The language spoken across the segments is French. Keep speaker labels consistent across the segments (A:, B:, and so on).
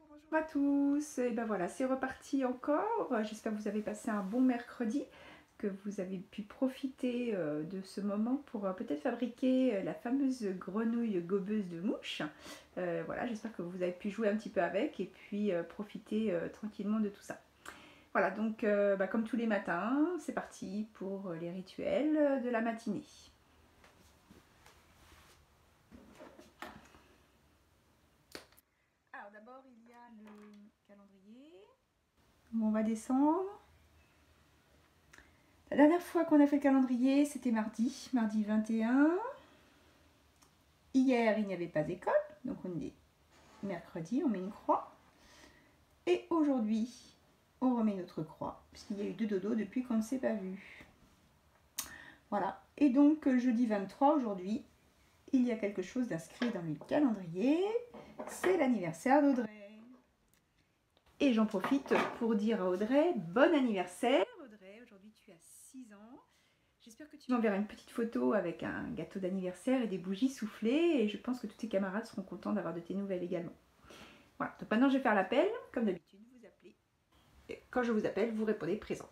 A: Bonjour à tous, et ben voilà, c'est reparti encore. J'espère que vous avez passé un bon mercredi, que vous avez pu profiter de ce moment pour peut-être fabriquer la fameuse grenouille gobeuse de mouches. Voilà, j'espère que vous avez pu jouer un petit peu avec et puis profiter tranquillement de tout ça. Voilà, donc comme tous les matins, c'est parti pour les rituels de la matinée. Alors d'abord, il y a le calendrier. On va descendre. La dernière fois qu'on a fait le calendrier, c'était mardi 21. Hier, il n'y avait pas d'école, donc on est mercredi, on met une croix. Et aujourd'hui, on remet notre croix, puisqu'il y a eu 2 dodos depuis qu'on ne s'est pas vu. Voilà, et donc jeudi 23, aujourd'hui, il y a quelque chose d'inscrit dans le calendrier, c'est l'anniversaire d'Audrey. Et j'en profite pour dire à Audrey, bon anniversaire Audrey, aujourd'hui tu as 6 ans. J'espère que tu m'enverras une petite photo avec un gâteau d'anniversaire et des bougies soufflées, et je pense que tous tes camarades seront contents d'avoir de tes nouvelles également. Voilà, donc maintenant je vais faire l'appel, comme d'habitude, vous appelez. Et quand je vous appelle, vous répondez présent.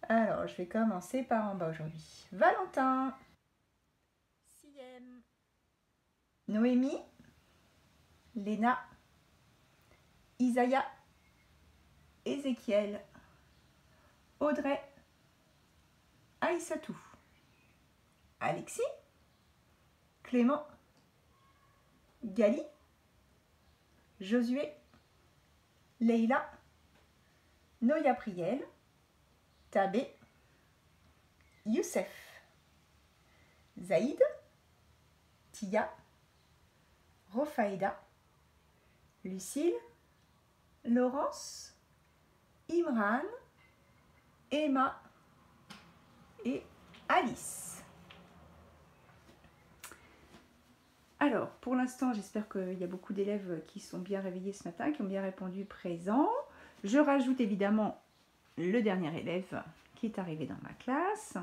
A: Alors, je vais commencer par en bas aujourd'hui. Valentin, 6e. Noémie, Léna, Isaiah, Ézéchiel, Audrey, Aïssatou, Alexis, Clément, Gali, Josué, Leïla, Noya Priel, Tabé, Youssef, Zaïd, Tia, Rofaïda, Lucille, Laurence, Imran, Emma et Alice. Alors, pour l'instant, j'espère qu'il y a beaucoup d'élèves qui sont bien réveillés ce matin, qui ont bien répondu présent. Je rajoute évidemment le dernier élève qui est arrivé dans ma classe.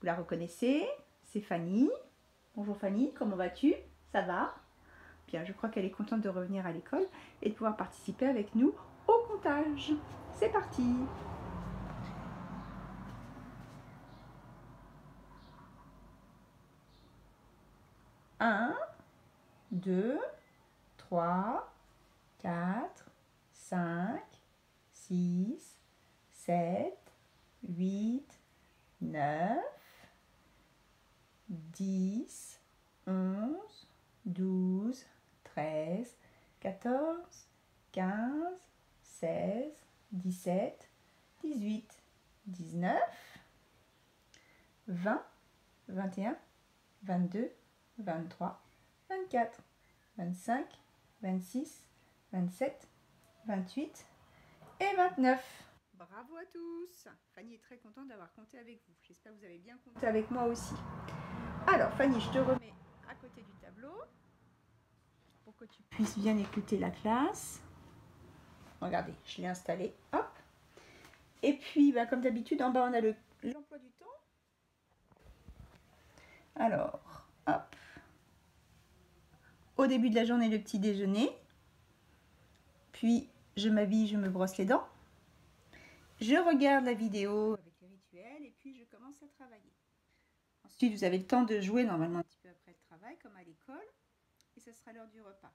A: Vous la reconnaissez, c'est Fanny. Bonjour Fanny, comment vas-tu? Ça va? Bien, je crois qu'elle est contente de revenir à l'école et de pouvoir participer avec nous au comptage. C'est parti! 1, 2, 3, 4, 5, 6, 7, 8, 9, 10, 11, 12, 13, 14, 15, 16, 17, 18, 19, 20, 21, 22, 23, 24, 25, 26, 27, 28 et 29. Bravo à tous! Fanny est très contente d'avoir compté avec vous. J'espère que vous avez bien compté avec moi aussi. Alors Fanny, je te remets à côté du tableau pour que tu puisses bien écouter la classe. Regardez, je l'ai installé. Hop! Et puis, comme d'habitude, en bas, on a l'emploi du temps. Alors, hop! Au début de la journée, le petit déjeuner. Puis, je m'habille, je me brosse les dents. Je regarde la vidéo avec les rituels et puis je commence à travailler. Ensuite, vous avez le temps de jouer normalement un petit peu après le travail, comme à l'école. Et ce sera l'heure du repas.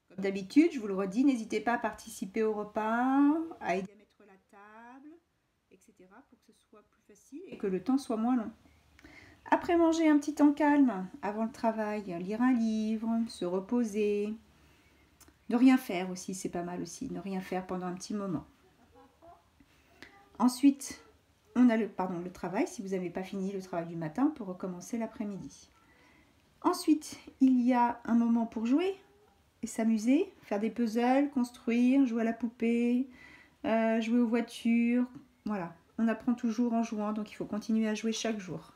A: Comme d'habitude, je vous le redis, n'hésitez pas à participer au repas, à aider à mettre la table, etc. pour que ce soit plus facile et que le temps soit moins long. Après manger, un petit temps calme avant le travail, lire un livre, se reposer. Ne rien faire aussi, c'est pas mal aussi, ne rien faire pendant un petit moment. Ensuite, on a le travail. Si vous n'avez pas fini le travail du matin, on peut recommencer l'après-midi. Ensuite, il y a un moment pour jouer et s'amuser, faire des puzzles, construire, jouer à la poupée, jouer aux voitures. Voilà, on apprend toujours en jouant, donc il faut continuer à jouer chaque jour.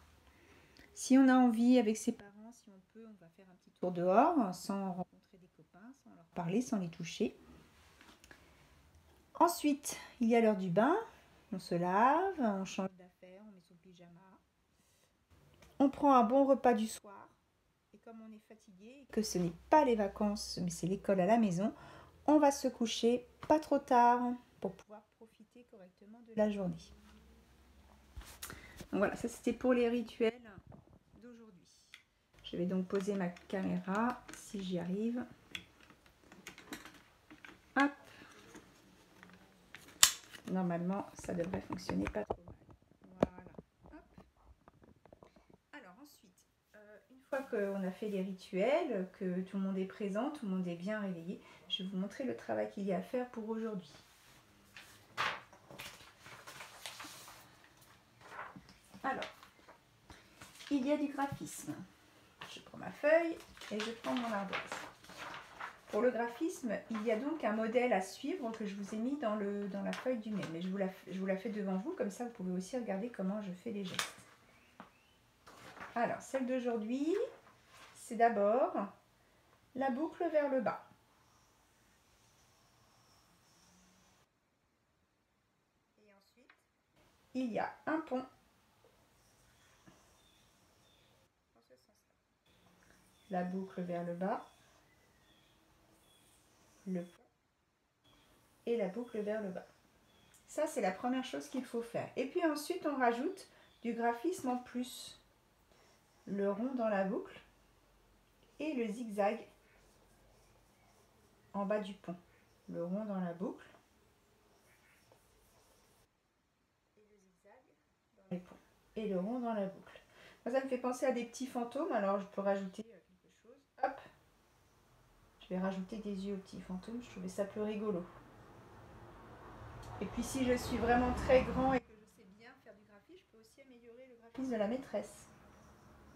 A: Si on a envie avec ses parents, si on peut, on va faire un petit tour dehors sans rencontrer des copains, sans leur parler, sans les toucher. Ensuite, il y a l'heure du bain. On se lave, on change d'affaires, on met son pyjama. On prend un bon repas du soir. Et comme comme on est fatigué, que ce n'est pas les vacances, mais c'est l'école à la maison, on va se coucher pas trop tard pour pouvoir profiter correctement de la journée. Donc voilà, ça c'était pour les rituels d'aujourd'hui. Je vais donc poser ma caméra si j'y arrive. Hop. Normalement, ça devrait fonctionner pas trop mal. Voilà. Hop. Alors ensuite, une fois qu'on a fait les rituels, que tout le monde est présent, tout le monde est bien réveillé, je vais vous montrer le travail qu'il y a à faire pour aujourd'hui. Alors, il y a du graphisme. Je prends ma feuille et je prends mon ardoise. Pour le graphisme, il y a donc un modèle à suivre que je vous ai mis dans la feuille du mail. Mais je vous la fais devant vous, comme ça vous pouvez aussi regarder comment je fais les gestes. Alors, celle d'aujourd'hui, c'est d'abord la boucle vers le bas. Et ensuite, il y a un pont dans ce sens-là. La boucle vers le bas, le pont et la boucle vers le bas. Ça, c'est la première chose qu'il faut faire. Et puis ensuite, on rajoute du graphisme en plus. Le rond dans la boucle et le zigzag en bas du pont. Le rond dans la boucle et le zigzag dans les ponts. Et le rond dans la boucle. Ça me fait penser à des petits fantômes, alors je peux rajouter quelque chose. Hop, je vais rajouter des yeux aux petits fantômes, je trouvais ça plus rigolo. Et puis si je suis vraiment très grand et que je sais bien faire du graphisme, je peux aussi améliorer le graphisme de la maîtresse.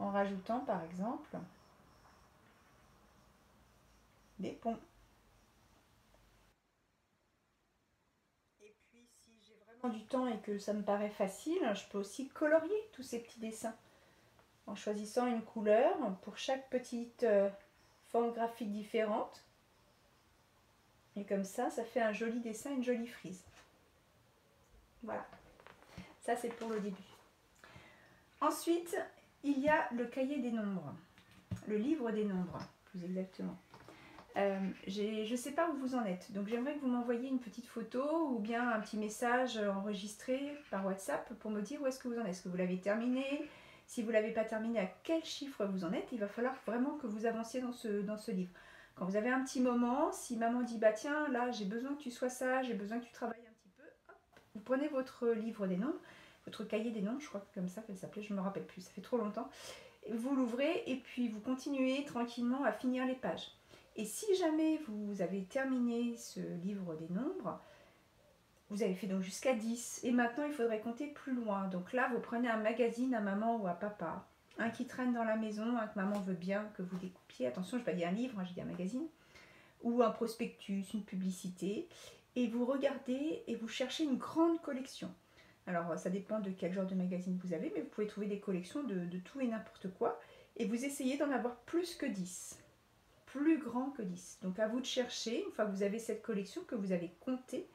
A: En rajoutant par exemple des ponts. Et puis si j'ai vraiment du temps et que ça me paraît facile, je peux aussi colorier tous ces petits dessins. En choisissant une couleur pour chaque petite forme graphique différente. Et comme ça fait un joli dessin, une jolie frise. Voilà. Ça, c'est pour le début. Ensuite, il y a le cahier des nombres. Le livre des nombres, plus exactement. Je ne sais pas où vous en êtes. Donc, j'aimerais que vous m'envoyiez une petite photo ou bien un petit message enregistré par WhatsApp pour me dire où est-ce que vous en êtes. Est-ce que vous l'avez terminé ? Si vous ne l'avez pas terminé, à quel chiffre vous en êtes? Il va falloir vraiment que vous avanciez dans ce livre. Quand vous avez un petit moment, si maman dit bah tiens, là j'ai besoin que tu sois sage, j'ai besoin que tu travailles un petit peu, hop, vous prenez votre livre des nombres, votre cahier des nombres, je crois que comme ça qu'elle s'appelait, je ne me rappelle plus, ça fait trop longtemps. Vous l'ouvrez et puis vous continuez tranquillement à finir les pages. Et si jamais vous avez terminé ce livre des nombres, vous avez fait donc jusqu'à 10 et maintenant il faudrait compter plus loin. Donc là, vous prenez un magazine à maman ou à papa, un qui traîne dans la maison, un que maman veut bien que vous découpiez. Attention, je n'ai pas dit un livre, j'ai dit un magazine. Ou un prospectus, une publicité. Et vous regardez et vous cherchez une grande collection. Alors, ça dépend de quel genre de magazine vous avez, mais vous pouvez trouver des collections de tout et n'importe quoi. Et vous essayez d'en avoir plus que 10. Plus grand que 10. Donc, à vous de chercher, une fois que vous avez cette collection, que vous avez comptée,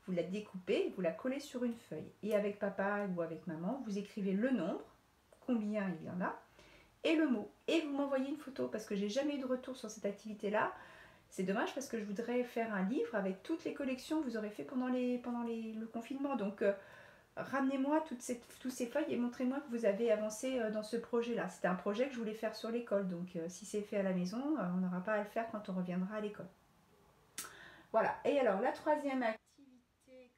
A: vous la découpez, vous la collez sur une feuille. Et avec papa ou avec maman, vous écrivez le nombre, combien il y en a, et le mot. Et vous m'envoyez une photo, parce que j'ai jamais eu de retour sur cette activité-là. C'est dommage parce que je voudrais faire un livre avec toutes les collections que vous aurez fait pendant le confinement. Donc, ramenez-moi tous ces feuilles et montrez-moi que vous avez avancé dans ce projet-là. C'était un projet que je voulais faire sur l'école. Donc, si c'est fait à la maison, on n'aura pas à le faire quand on reviendra à l'école. Voilà. Et alors, la troisième activité,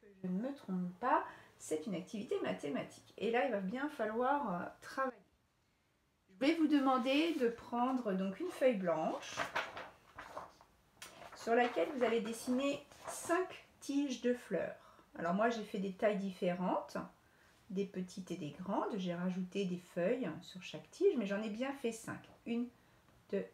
A: que je ne me trompe pas, c'est une activité mathématique. Et là, il va bien falloir travailler. Je vais vous demander de prendre donc une feuille blanche sur laquelle vous allez dessiner 5 tiges de fleurs. Alors moi j'ai fait des tailles différentes, des petites et des grandes. J'ai rajouté des feuilles sur chaque tige, mais j'en ai bien fait 5. 1, 2,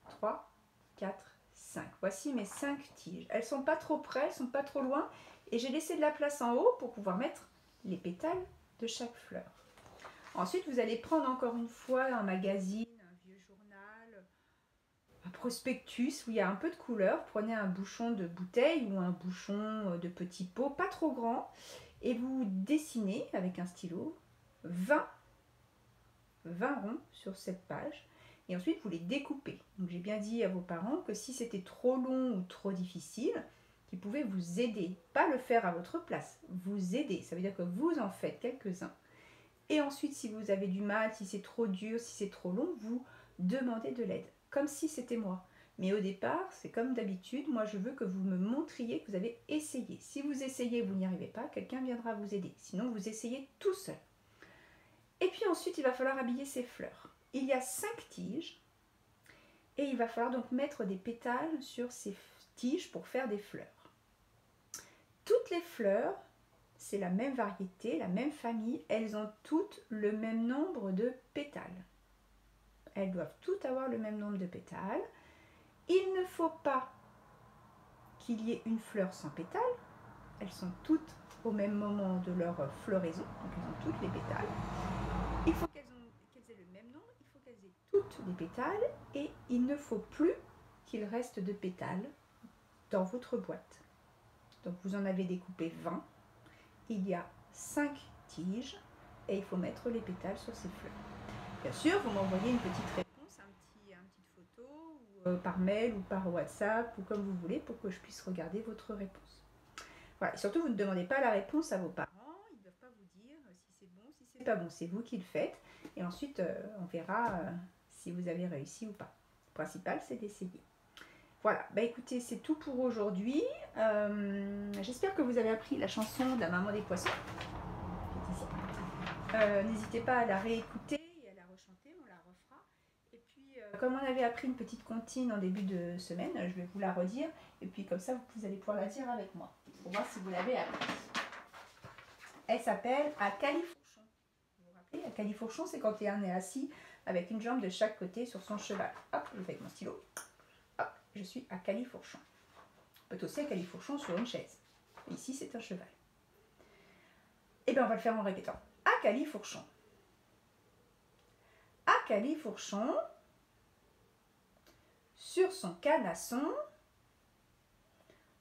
A: 3, 4, 5. Voici mes 5 tiges. Elles ne sont pas trop près, elles ne sont pas trop loin. Et j'ai laissé de la place en haut pour pouvoir mettre les pétales de chaque fleur. Ensuite, vous allez prendre encore une fois un magazine, un vieux journal, un prospectus où il y a un peu de couleur. Prenez un bouchon de bouteille ou un bouchon de petit pot, pas trop grand, et vous dessinez avec un stylo 20 ronds sur cette page. et ensuite vous les découpez. Donc j'ai bien dit à vos parents que si c'était trop long ou trop difficile, qu'ils pouvaient vous aider, pas le faire à votre place, vous aider. Ça veut dire que vous en faites quelques-uns. Et ensuite, si vous avez du mal, si c'est trop dur, si c'est trop long, vous demandez de l'aide, comme si c'était moi. Mais au départ, c'est comme d'habitude, moi je veux que vous me montriez que vous avez essayé. Si vous essayez, vous n'y arrivez pas, quelqu'un viendra vous aider. Sinon, vous essayez tout seul. Et puis ensuite, il va falloir habiller ces fleurs. Il y a 5 tiges et il va falloir donc mettre des pétales sur ces tiges pour faire des fleurs. Toutes les fleurs, c'est la même variété, la même famille, elles ont toutes le même nombre de pétales. Elles doivent toutes avoir le même nombre de pétales. Il ne faut pas qu'il y ait une fleur sans pétales. Elles sont toutes au même moment de leur floraison, donc elles ont toutes les pétales. Il faut qu'elles aient le même nombre, il faut qu'elles aient toutes les pétales et il ne faut plus qu'il reste de pétales dans votre boîte. Donc vous en avez découpé 20. Il y a 5 tiges et il faut mettre les pétales sur ces fleurs. Bien sûr, vous m'envoyez une petite réponse, une petite photo, ou, par mail ou par WhatsApp ou comme vous voulez pour que je puisse regarder votre réponse. Voilà. Et surtout, vous ne demandez pas la réponse à vos parents. Ils ne doivent pas vous dire si c'est bon, si c'est pas bon. C'est vous qui le faites. Et ensuite, on verra si vous avez réussi ou pas. Le principal, c'est d'essayer. Voilà, bah écoutez, c'est tout pour aujourd'hui. J'espère que vous avez appris la chanson de la maman des poissons. N'hésitez pas à la réécouter et à la rechanter, on la refera. Et puis, comme on avait appris une petite comptine en début de semaine, je vais vous la redire. Et puis comme ça, vous allez pouvoir la dire avec moi, pour voir si vous l'avez appris. Elle s'appelle « À califourchon ». Vous vous rappelez, à califourchon, c'est quand on est assis avec une jambe de chaque côté sur son cheval. Hop, je fais avec mon stylo. Hop, je suis à califourchon. On peut aussi à califourchon sur une chaise. Ici, c'est un cheval. Et bien, on va le faire en répétant. À califourchon. À califourchon, sur son canasson,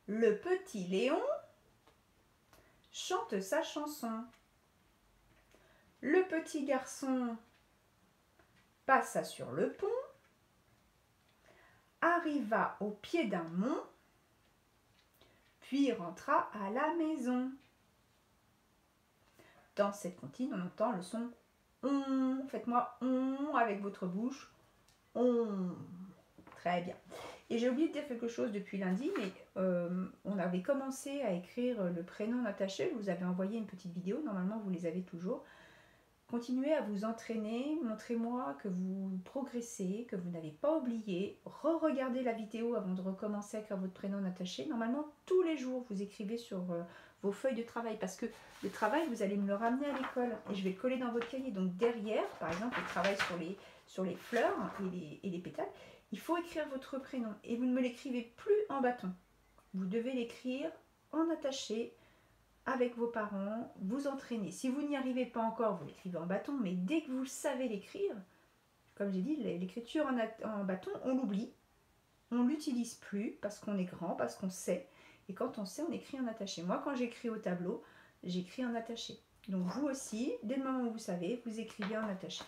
A: le petit Léon chante sa chanson. Le petit garçon passa sur le pont, arriva au pied d'un mont, puis rentra à la maison. Dans cette comptine, on entend le son on. Faites-moi on avec votre bouche. On. Très bien. Et j'ai oublié de dire quelque chose depuis lundi, mais on avait commencé à écrire le prénom Natacha. Je vous avais envoyé une petite vidéo. Normalement, vous les avez toujours. Continuez à vous entraîner, montrez-moi que vous progressez, que vous n'avez pas oublié. Re-regardez la vidéo avant de recommencer à écrire votre prénom attaché. Normalement, tous les jours, vous écrivez sur vos feuilles de travail parce que le travail, vous allez me le ramener à l'école et je vais le coller dans votre cahier. Donc derrière, par exemple, le travail sur les fleurs et les pétales, il faut écrire votre prénom et vous ne me l'écrivez plus en bâton. Vous devez l'écrire en attaché, avec vos parents, vous entraînez. Si vous n'y arrivez pas encore, vous l'écrivez en bâton, mais dès que vous savez l'écrire, comme j'ai dit, l'écriture en bâton, on l'oublie, on ne l'utilise plus parce qu'on est grand, parce qu'on sait. Et quand on sait, on écrit en attaché. Moi, quand j'écris au tableau, j'écris en attaché. Donc vous aussi, dès le moment où vous savez, vous écrivez en attaché.